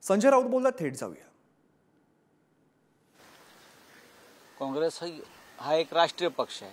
संजय राऊत बोलतात, थेट जाऊया. काँग्रेस हा एक राष्ट्रीय पक्ष आहे.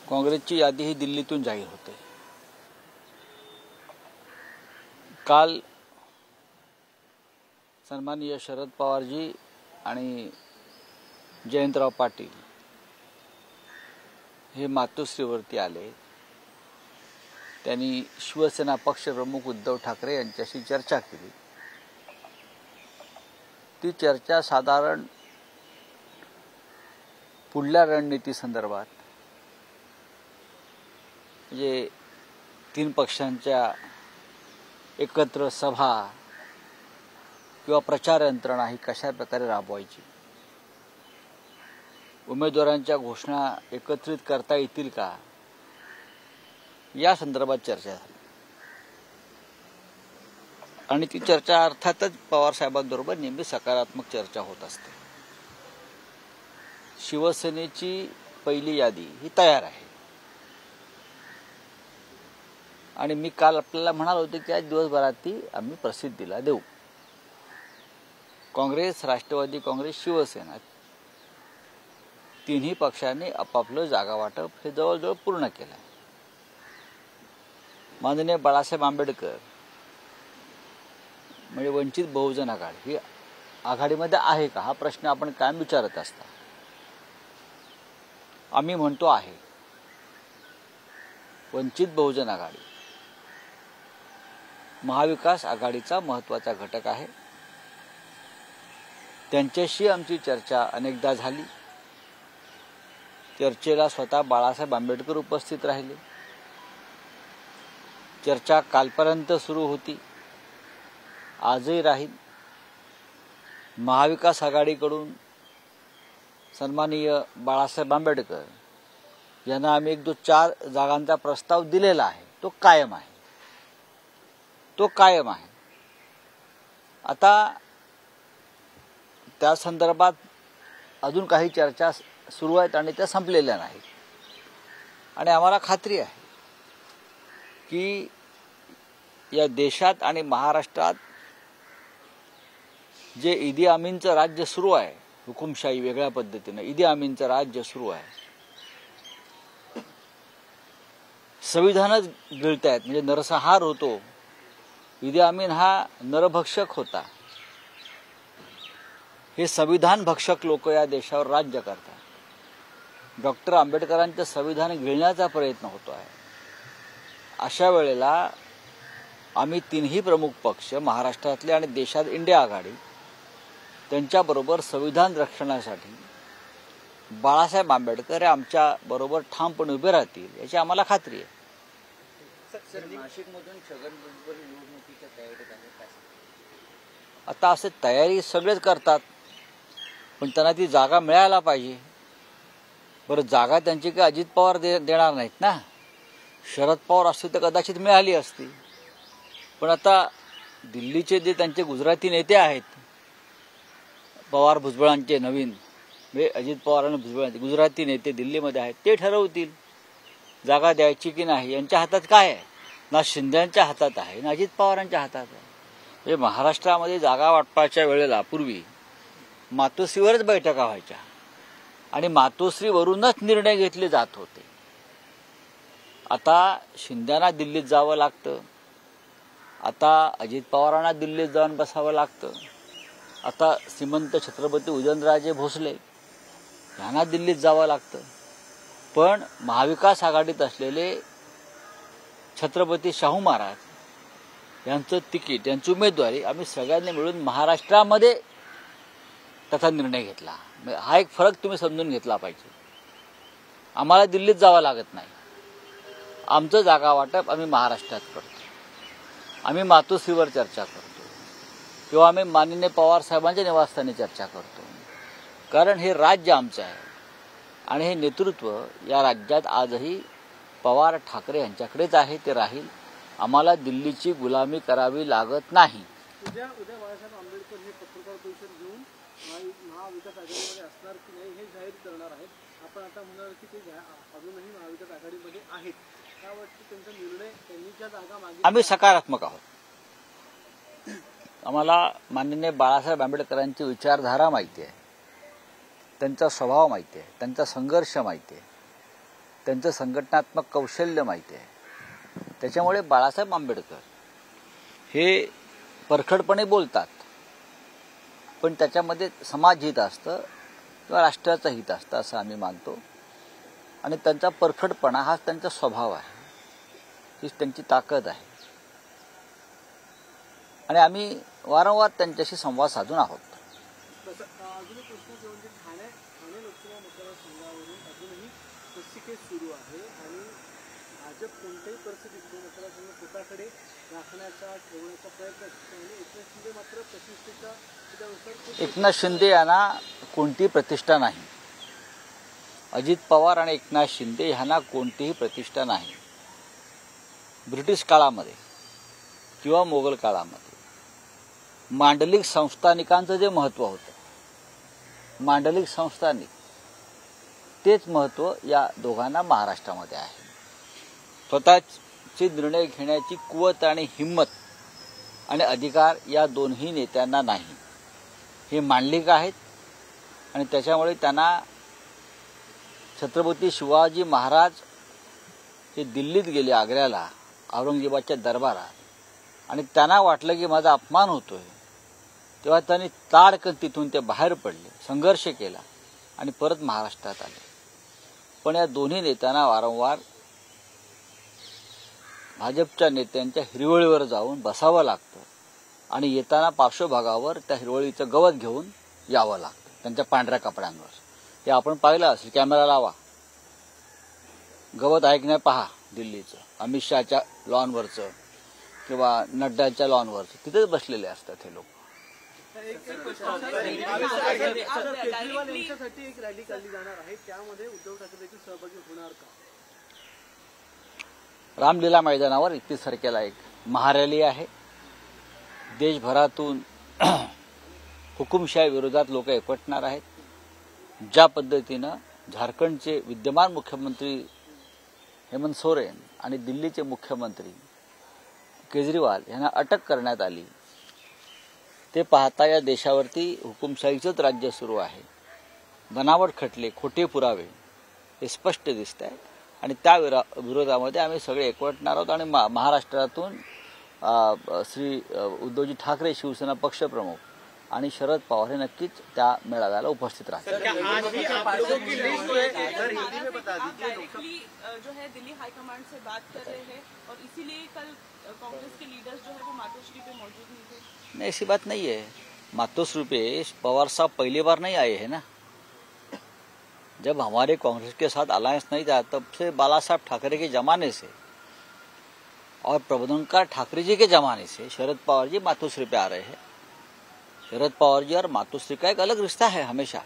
काँग्रेसची यादी ही दिल्लीतून जाहीर होते. काल सन्माननीय शरद पवारजी आणि जयंतराव पाटील हे मातोश्रीवरती आले. त्यांनी शिवसेना पक्षप्रमुख उद्धव ठाकरे यांच्याशी चर्चा केली. ती चर्चा साधारण पुढल्या रणनीती संदर्भात, म्हणजे तीन पक्षांच्या एकत्र सभा किंवा प्रचार यंत्रणा ही कशा प्रकारे राबवायची, उमेदवारांच्या घोषणा एकत्रित करता येतील का, या संदर्भात चर्चा झाली. आणि ती चर्चा अर्थातच पवार साहेबांबरोबर नेहमी सकारात्मक चर्चा होत असते. शिवसेनेची पहिली यादी ही तयार आहे आणि मी काल आपल्याला म्हणालो होतो की आज दिवसभरात ती आम्ही प्रसिद्धीला देऊ. काँग्रेस, राष्ट्रवादी काँग्रेस, शिवसेना तिन्ही पक्षांनी आपापलं जागा वाटप हे जवळजवळ पूर्ण केलं आहे. माननीय बाळासाहेब आंबेडकर म्हणजे वंचित बहुजन आघाडी ही आघाडीमध्ये आहे का, हा प्रश्न आपण कायम विचारत असता. आम्ही म्हणतो आहे. वंचित बहुजन आघाडी महाविकास आघाडीचा महत्त्वाचा घटक आहे. त्यांच्याशी आमची चर्चा अनेकदा झाली. चर्चेला स्वतः बाळासाहेब आंबेडकर उपस्थित राहिले. चर्चा कालपर्यंत सुरू होती, आजही राहील. महाविकास आघाडीकडून सन्माननीय बाळासाहेब आंबेडकर यांना आम्ही 1-4 जागांचा प्रस्ताव दिलेला आहे. तो कायम आहे. आता त्या संदर्भात अजून काही चर्चा सुरू आहेत आणि त्या संपलेल्या नाहीत. आणि आम्हाला खात्री आहे की या देशात आणि महाराष्ट्रात जे ईदी अमीनचं राज्य सुरू आहे, हुकुमशाही वेगळ्या पद्धतीने ईदी अमीनचं राज्य सुरू आहे, संविधानच गिळतायत, म्हणजे नरसंहार होतो. ईदी अमीन हा नरभक्षक होता. हे संविधान भक्षक लोक या देशावर राज्य करतात. डॉक्टर आंबेडकरांचं संविधान गिळण्याचा प्रयत्न होतो आहे. अशा वेळेला आम्ही तिन्ही प्रमुख पक्ष महाराष्ट्रातले आणि देशात इंडिया आघाडी त्यांच्याबरोबर संविधान रक्षणासाठी बाळासाहेब आंबेडकर हे आमच्या बरोबर ठामपणे उभे राहतील याची आम्हाला खात्री आहे. नाशिकमधून छगन भुजबळ निवडणुकीच्या तयारीत आहे. आता असे तयारी सगळेच करतात, पण त्यांना ती जागा मिळायला पाहिजे. बरं, जागा त्यांची काही अजित पवार देणार नाहीत ना. शरद पवार असते तर कदाचित मिळाली असती. पण आता दिल्लीचे जे त्यांचे गुजराती नेते आहेत, पवार भुजबळांचे नवीन, म्हणजे अजित पवार आणि भुजबळांचे गुजराती नेते दिल्लीमध्ये आहेत, ते ठरवतील जागा द्यायची की नाही. यांच्या हातात काय आहे? ना शिंदेच्या हातात आहे ना अजित पवारांच्या हातात आहे. म्हणजे महाराष्ट्रामध्ये जागा वाटपाच्या वेळेला पूर्वी मातोश्रीवरच बैठका व्हायच्या आणि मातोश्रीवरूनच निर्णय घेतले जात होते. आता शिंदेना दिल्लीत जावं लागतं. आता अजित पवारांना दिल्लीत जाऊन बसावं लागतं. आता श्रीमंत छत्रपती उदयनराजे भोसले यांना दिल्लीत जावं लागतं. पण महाविकास आघाडीत असलेले छत्रपती शाहू महाराज यांचं तिकीट, यांची उमेदवारी आम्ही सगळ्यांनी मिळून महाराष्ट्रामध्ये त्याचा निर्णय घेतला. हा एक फरक तुम्ही समजून घेतला पाहिजे. आम्हाला दिल्लीत जावं लागत नाही. आमचं जागा वाटप आम्ही महाराष्ट्रात करतो. आम्ही मातोश्रीवर चर्चा करतो किंवा आम्ही माननीय पवार साहेबांच्या निवासस्थानी चर्चा करतो. कारण हे राज्य आमचं आहे आणि हे नेतृत्व या राज्यात आजही पवार ठाकरे यांच्याकडेच आहे, ते राहील. आम्हाला दिल्लीची गुलामी करावी लागत नाही. उद्या बाळासाहेब आंबेडकर हे पत्रकार परिषद घेऊन महाविकास आघाडीमध्ये असणार की नाही हे जाहीर करणार आहेत. आपण आता म्हणाल की ते अजूनही महाविकास आघाडीमध्ये आहेत. त्यावरती त्यांचा निर्णय, त्यांनी ज्या जागा मागितल्या, आम्ही सकारात्मक आहोत. आम्हाला माननीय बाळासाहेब आंबेडकरांची विचारधारा माहिती आहे, त्यांचा स्वभाव माहिती आहे, त्यांचा संघर्ष माहिती आहे, त्यांचं संघटनात्मक कौशल्य माहिती आहे. त्याच्यामुळे बाळासाहेब आंबेडकर हे परखडपणे बोलतात, पण त्याच्यामध्ये समाजहित असतं किंवा राष्ट्राचं हित असतं असं आम्ही मानतो. आणि त्यांचा परखडपणा हा त्यांचा स्वभाव आहे, हीच त्यांची ताकद आहे. आणि आम्ही वारंवार त्यांच्याशी संवाद साधून आहोत. अजून एक प्रश्न म्हणजे ठाणे लोकसभा मतदारसंघावरून अजूनही तशी केस सुरू आहे आणि भाजप कोणत्याही परिस्थितीत तो मतदारसंघ स्वतःकडे राखण्याचा ठेवण्याचा प्रयत्न करतो आणि एकनाथ शिंदे मात्र प्रतिष्ठेच्या त्यानुसार एकनाथ शिंदे यांना कोणतीही प्रतिष्ठा नाही. अजित पवार आणि एकनाथ शिंदे यांना कोणतीही प्रतिष्ठा नाही. ब्रिटिश काळामध्ये किंवा मोगल काळामध्ये मांडलिक संस्थानिकांचं जे महत्त्व होतं, मांडलिक संस्थानिक, तेच महत्त्व या दोघांना महाराष्ट्रामध्ये आहे. स्वतःचे निर्णय घेण्याची कुवत आणि हिंमत आणि अधिकार या दोन्ही नेत्यांना नाही. हे मांडलिक आहेत आणि त्याच्यामुळे त्यांना छत्रपती शिवाजी महाराज हे दिल्लीत गेले, आग्र्याला, औरंगजेबाच्या दरबारात, आणि त्यांना वाटलं की माझा अपमान होतोय, तेव्हा त्यांनी ताडकन तिथून ते बाहेर पडले, संघर्ष केला आणि परत महाराष्ट्रात आले. पण या दोन्ही नेत्यांना वारंवार भाजपच्या नेत्यांच्या हिरवळीवर जाऊन बसावं लागतं आणि येताना पार्श्वभागावर त्या हिरवळीचं गवत घेऊन यावं लागतं, त्यांच्या पांढऱ्या कपड्यांवर. हे आपण पाहिलं असेल, कॅमेरा लावा, गवत आहे की नाही पहा दिल्लीचं, अमित शहाच्या लॉनवरचं किंवा नड्डाच्या लॉनवरचं, तिथेच बसलेले असतात हे लोक. केजरीवाल यांच्यासाठी एक रॅली काढली जाणार आहे, त्यामध्ये उद्धव ठाकरे देखील सहभागी होणार का? रामलीला मैदानावर 31 तारखेला एक महारॅली आहे. देशभरातून हुकुमशाही विरोधात लोक एकवटणार आहेत. ज्या पद्धतीनं झारखंडचे विद्यमान मुख्यमंत्री हेमंत सोरेन आणि दिल्लीचे मुख्यमंत्री केजरीवाल यांना अटक करण्यात आली, ते पाहता या देशावरती हुकुमशाहीचंच राज्य सुरू आहे. बनावट खटले, खोटे पुरावे हे स्पष्ट दिसत आहे आणि त्या विरोधामध्ये आम्ही सगळे एकवटणार आहोत. आणि महाराष्ट्रातून श्री उद्धवजी ठाकरे, शिवसेना पक्षप्रमुख आणि शरद पवार हे नक्कीच त्या मेळाव्याला उपस्थित राहतील. जो है दिल्ली हाईकमांड से बात कर रहे हैं और इसीलिए कल कांग्रेस के लीडर्स जो है वो मातोश्री पे मौजूद नहीं थे. नहीं, ऐसी बात नहीं है. मातोश्री पे पवार साहब पहली बार नहीं आए हैं ना. जब हमारे कांग्रेस के साथ अलायंस नहीं था तब से बाला साहब ठाकरे के जमाने से और प्रबोधनकार ठाकरे जी के जमाने से शरद पवार जी मातोश्री पे आ रहे हैं. शरद पवार जी और मातोश्री का एक अलग रिश्ता है हमेशा,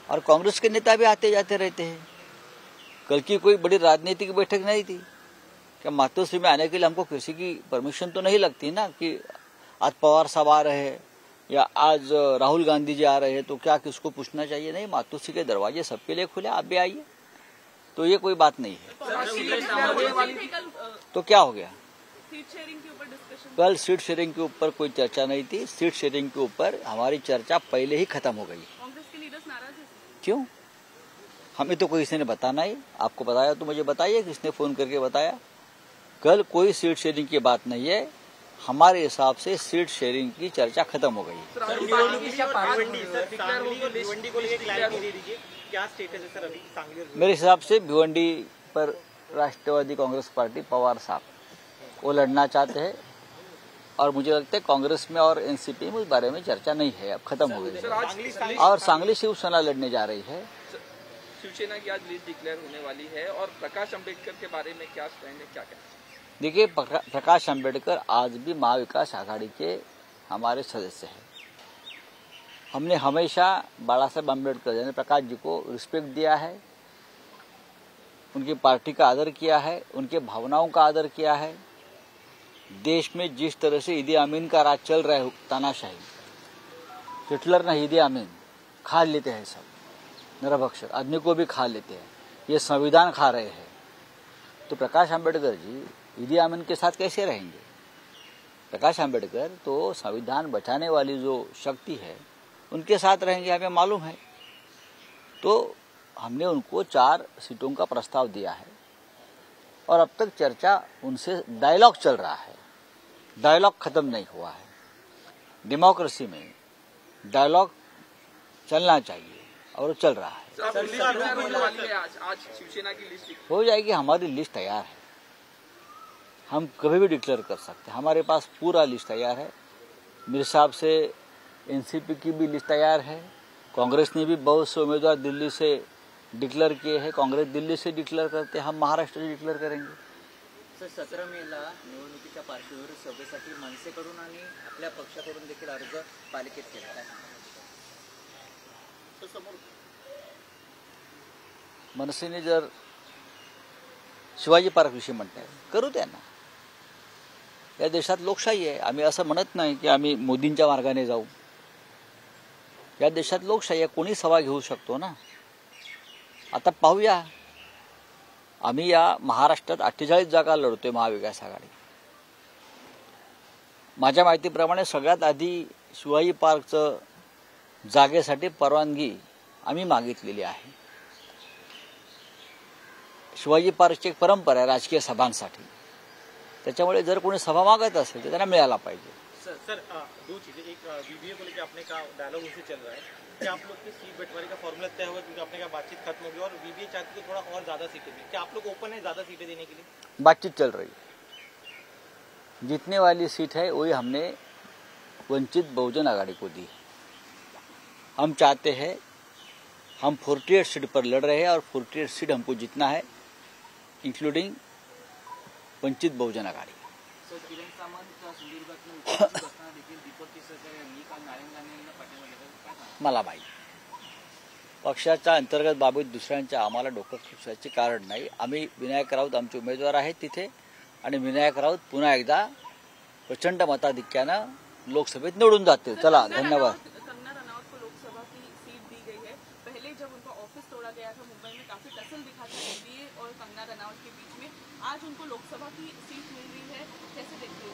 और कांग्रेस के नेता भी आते जाते रहते हैं. कल की कोई बड़ी राजनीतिक बैठक नहीं थी क्या मातोश्री में आने के लिए हमको किसी की परमिशन तो नहीं लगती ना, कि आज पवार साहब आ रहे हैं या आज राहुल गांधी जी आ रहे हैं तो क्या किसको पूछना चाहिए? नहीं, मातोश्री के दरवाजे सबके लिए खुले, आप भी आइए. तो ये कोई बात नहीं है. तो क्या हो गया? सीट शेयरिंग के ऊपर डिस्कशन. कल सीट शेयरिंग के ऊपर कोई चर्चा नहीं थी. सीट शेयरिंग के ऊपर हमारी चर्चा पहले ही खत्म हो गई. कांग्रेस के लीडर्स नाराज हैं. क्यों? हमें तो कोई किसी ने बताना ही. आपको बताया तो मुझे बताइए, किसने फोन करके बताया? कल कोई सीट शेयरिंग की बात नहीं है. हमारे हिसाब से सीट शेयरिंग की चर्चा खत्म हो गई. मेरे हिसाब से भिवंडी पर राष्ट्रवादी कांग्रेस पार्टी पवार साहब वो लड़ना चाहते हैं, और मुझे लगता है कांग्रेस में और एनसीपी में उस बारे में चर्चा नहीं है, अब खत्म हो गई. और सांगली शिवसेना लड़ने जा रही है. शिवसेना की आज लिस्ट डिक्लेयर होने वाली है, और प्रकाश अंबेडकर के बारे में क्या स्टैंड है, क्या कहना? देखिए, प्रकाश अंबेडकर आज भी महाविकास आघाड़ी के हमारे सदस्य हैं. हमने हमेशा बाला साहेब आंबेडकर यानी प्रकाश जी को रिस्पेक्ट दिया है, उनकी पार्टी का आदर किया है, उनके भावनाओं का आदर किया है. देश में जिस तरह से ईदी अमीन का राज चल रहा है, तानाशाही, हिटलर ने ईदी अमीन खा लेते हैं, सब नरभक्षक आदमी को भी खा लेते हैं, ये संविधान खा रहे हैं. तो प्रकाश आंबेडकर जी ईदी अमीन के साथ कैसे रहेंगे? प्रकाश आंबेडकर तो संविधान बचाने वाली जो शक्ति है उनके साथ रहेंगे, हमें मालूम है। तो हमने उनको 4 सीटों का प्रस्ताव दिया है और अब तक चर्चा उनसे डायलॉग चल रहा है, डायलॉग खत्म नहीं हुआ है। डेमोक्रेसी में डायलॉग चलना चाहिए और वो चल रहा है। आज शिवसेना की लिस्ट हो जाएगी, हमारी लिस्ट तैयार है, हम कभी भी डिक्लेयर कर सकते हैं, हमारे पास पूरा लिस्ट तैयार है। मेरे हिसाब से एनसीपी की भी लिस्ट तैयार है, कांग्रेस ने भी बहुत से उम्मीदवार दिल्ली से डिक्लेअर किए हैं। काँग्रेस दिल्ली से डिक्लेअर करते, हम महाराष्ट्र से डिक्लेअर करेंगे। सर 17 मेला निवडणुकीच्या पार्श्वभूमीवर सभेसाठी मनसेकडून आणि आपल्या पक्षाकडून देखील अर्ज पालिकेत केला आहे। मनसेने जर शिवाजी पार्क विषयी म्हणताय, करू त्यांना। या देशात लोकशाही आहे, आम्ही असं म्हणत नाही की आम्ही मोदींच्या मार्गाने जाऊ। या देशात लोकशाही आहे, कोणी सभा घेऊ शकतो ना। आता पाहूया, आम्ही या महाराष्ट्रात 48 जागा लढतोय महाविकास आघाडी। माझ्या माहितीप्रमाणे सगळ्यात आधी शिवाजी पार्कचं जागेसाठी परवानगी आम्ही मागितलेली आहे। शिवाजी पार्कची एक परंपरा आहे राजकीय सभांसाठी, त्याच्यामुळे जर कोणी सभा मागत असेल तर त्यांना मिळाला पाहिजे। सर 2 चीजें, एक वीवीए को लेकर आपने कहा डायलॉग उनसे चल रहा है कि आप लोग की सीट बंटवारे का फॉर्मूला तय हुआ क्योंकि आपने कहा बातचीत खत्म हो गई और वीवीए चाहती है थोड़ा और ज्यादा सीटें दें, क्या आप लोग ओपन है ज्यादा सीटें देने के लिए? बातचीत चल रही है, जीतने वाली सीट है वही हमने वंचित बहुजन आघाड़ी को दी। हम चाहते हैं, हम 48 सीट पर लड़ रहे हैं और 48 सीट हमको जीतना है, इंक्लूडिंग वंचित बहुजन आघाड़ी। मला माहीत, पक्षाच्या अंतर्गत बाबीत दुसऱ्यांच्या आम्हाला डोकं खुपसायचे कारण नाही। आम्ही विनायक राऊत आमचे उमेदवार आहेत तिथे, आणि विनायक राऊत पुन्हा एकदा प्रचंड मताधिक्यानं लोकसभेत निवडून जातील। चला, धन्यवाद। कंगना रनौत को लोकसभा की सीट दी गई है। पहले जब उनका ऑफिस तोड़ा गया था मुंबई में, काफी टसल दिखा था एनडीए और कंगना रनौत के बीच में, आज उनको लोकसभा की सीट मिल रही है, कैसे देखते हो?